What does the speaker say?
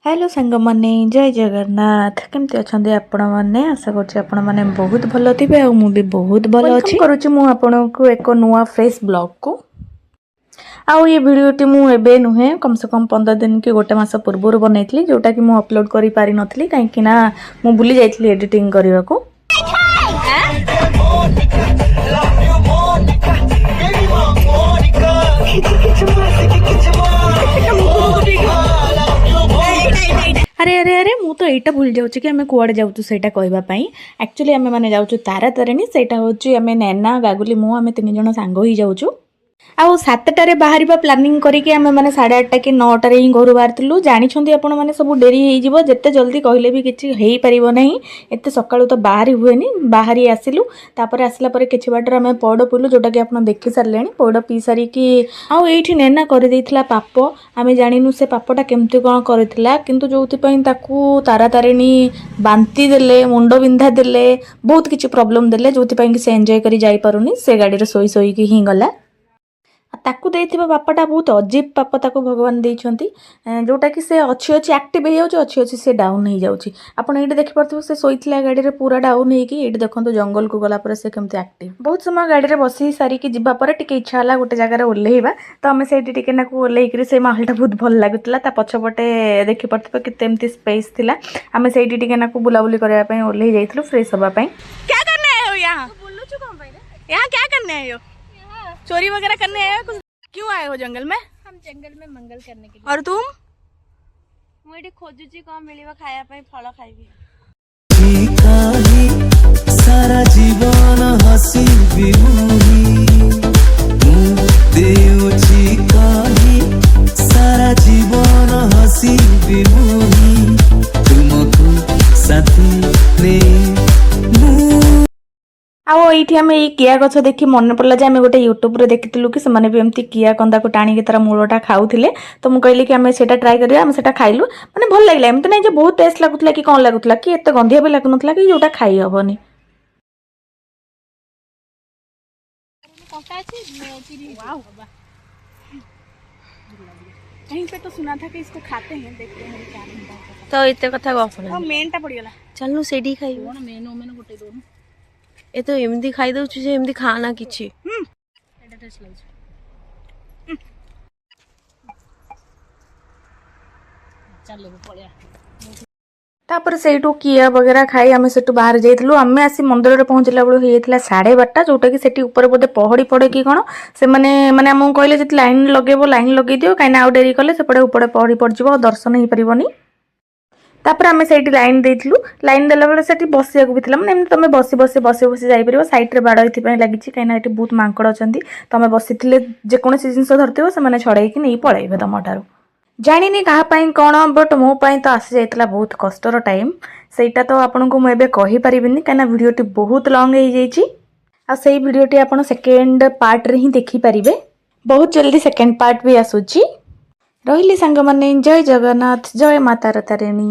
Hello सांग माने जय जगन्नाथ केमती अच्छा आपण मैंने आशा करें बहुत भल थे आ भी बहुत भल अच्छी करुच्ची मुझे एक नुआ फ्रेश ब्लॉग को आउ ये वीडियोटी मुझे नुहे कम से कम 15 दिन कि गोटे मास पूर्व बनई जोटा कि मुझे अपलोड कर पारि नथली कहीं मुझे भूली जाइए एडिटिंग करने को अरे अरे अरे मु तो यहाँ भूल जाऊँ कि आम कुआड़े जाऊँ से कहवाई एक्चुअली आम मैंने जाऊँ तारा तारिणी से हूँ आम नैना गागुली मु आम 3 जन सांग ही जाऊँ आउ 7टारे बाहर प्लानिंग करके आम मैंने 8:30 कि 9टारे ही घर बाहर जानी आपण मैंने सब डेरी होते जल्दी कहले भी किसी हो पार ना एत सका तो बाहर हुए बाहरी आसिलु तापर आसला पर किसी बाटर आम पौड़ पीलु जोटा कि आप देखी सारे पौड़ पी सारिकी आउ ये नैना कर पाप आम जाणु से पापटा केमती कौन करता किंतु जो तारा तारिणी बांती देले मुंड बिंधा देले बहुत किसी प्रोब्लेम देले जो से एंजॉय करी जाई पारुनी से गाड़ी शोई शोईकी ही गला ताकू देइथिबा पापाटा बहुत अजीब पाप ताकू भगवान देइछंती जोटा कि से अच्छी अच्छी एक्टिव हो जाउछ अच्छी अच्छी से डाउन हो जाउछ आपण एठी देखि परथबो से सोइथिला गाड़ी रे पूरा डाउन हेकी एठी देखंतो जंगल को गला पर से केमती एक्टिव बहुत समय गाड़ी रे बसी सारी की जिबा पर टिके इच्छा हला गोटे जगह रे ओल्हेइबा तो हमें सेठी टिके नाकू ओल्हेइकरी से माहौलटा बहुत भल लागुतला ता पछपटे देखि परथबो केते एमती स्पेस थिला हमें सेठी टिके नाकू बुलाबुली करबा पई ओल्हेइ जाइथलु फ्रेश होबा पई क्या करने आए हो यहां बोलू छु कोन पई रे यहां क्या करने आए हो चोरी वगैरह करने आए हो क्यों आए हो जंगल में हम जंगल में मंगल करने के लिए और तुम मुझे खोजुची कौन मिलिबा खाया पे फल खाइबी सारा जीवन हसी बिमुही देउची काही सारा जीवन हसी बिमुही तुमको साथी ने आउ ये आम ये किया गछ देखी मन पड़ा जे आम गोटे यूट्यूब रे देखिलु कि से एमती किया कंदा को टाणी तार मूलटा खाऊले तो मुझे कहली कि आम से ट्राए करा आम से खाइलु मैंने भल लगे एमती ना बहुत टेस्ट लगुला कि कौन लगुला कि एत गंधिया भी लगुना कि जोटा खाई हेनी कहीं पे तो सुना था कि इसको खाते हैं देखते हैं क्या बनता है तो इतने कथा गप मेनटा पड़गला चलनु सेठी खाई मेन मेन गोटे दोन ए तो एमती खाई दउछु जे एमती खाना किछि एटा टेस्ट लागछ चल पड़िया तापर सेठू किया वगैरह खाई आम से बाहर जाइलु आम आसी मंदिर में पहुँचला बेलू होता 12:30 जोटा कि सेठी ऊपर बोधे पहड़ी पड़े कि कौन से मैंने आमको कहले जो लाइन लगेब लाइन लगे दियो कहीं आउ डेरी कले सेपटे ऊपर पहड़ी पड़ो दर्शन हो पारनी तापर आम से लाइन देलु लाइन देला बेले से बसिया भी था मैंने तुम बसी बसी बसी बसी जापर सैड्रे बाड़ ये लगी कहीं बहुत मांकड़ अच्छा तुम बसी जेकोसी जिन धरती से छड़े नहीं पलैबे तुम ठार जानी क्या कौन बट मोपाई तो आसी जाइला बहुत कष्टर टाइम सेटा तो आपन को मुझे कहीपरि कहीं वीडियोटी बहुत लंग हो से वीडियोटी आप सेकेंड पार्ट रे ही देखिपारे बहुत जल्दी सेकेंड पार्ट भी आसूची रही सांग माने जय जगन्नाथ जय माता तारिणी।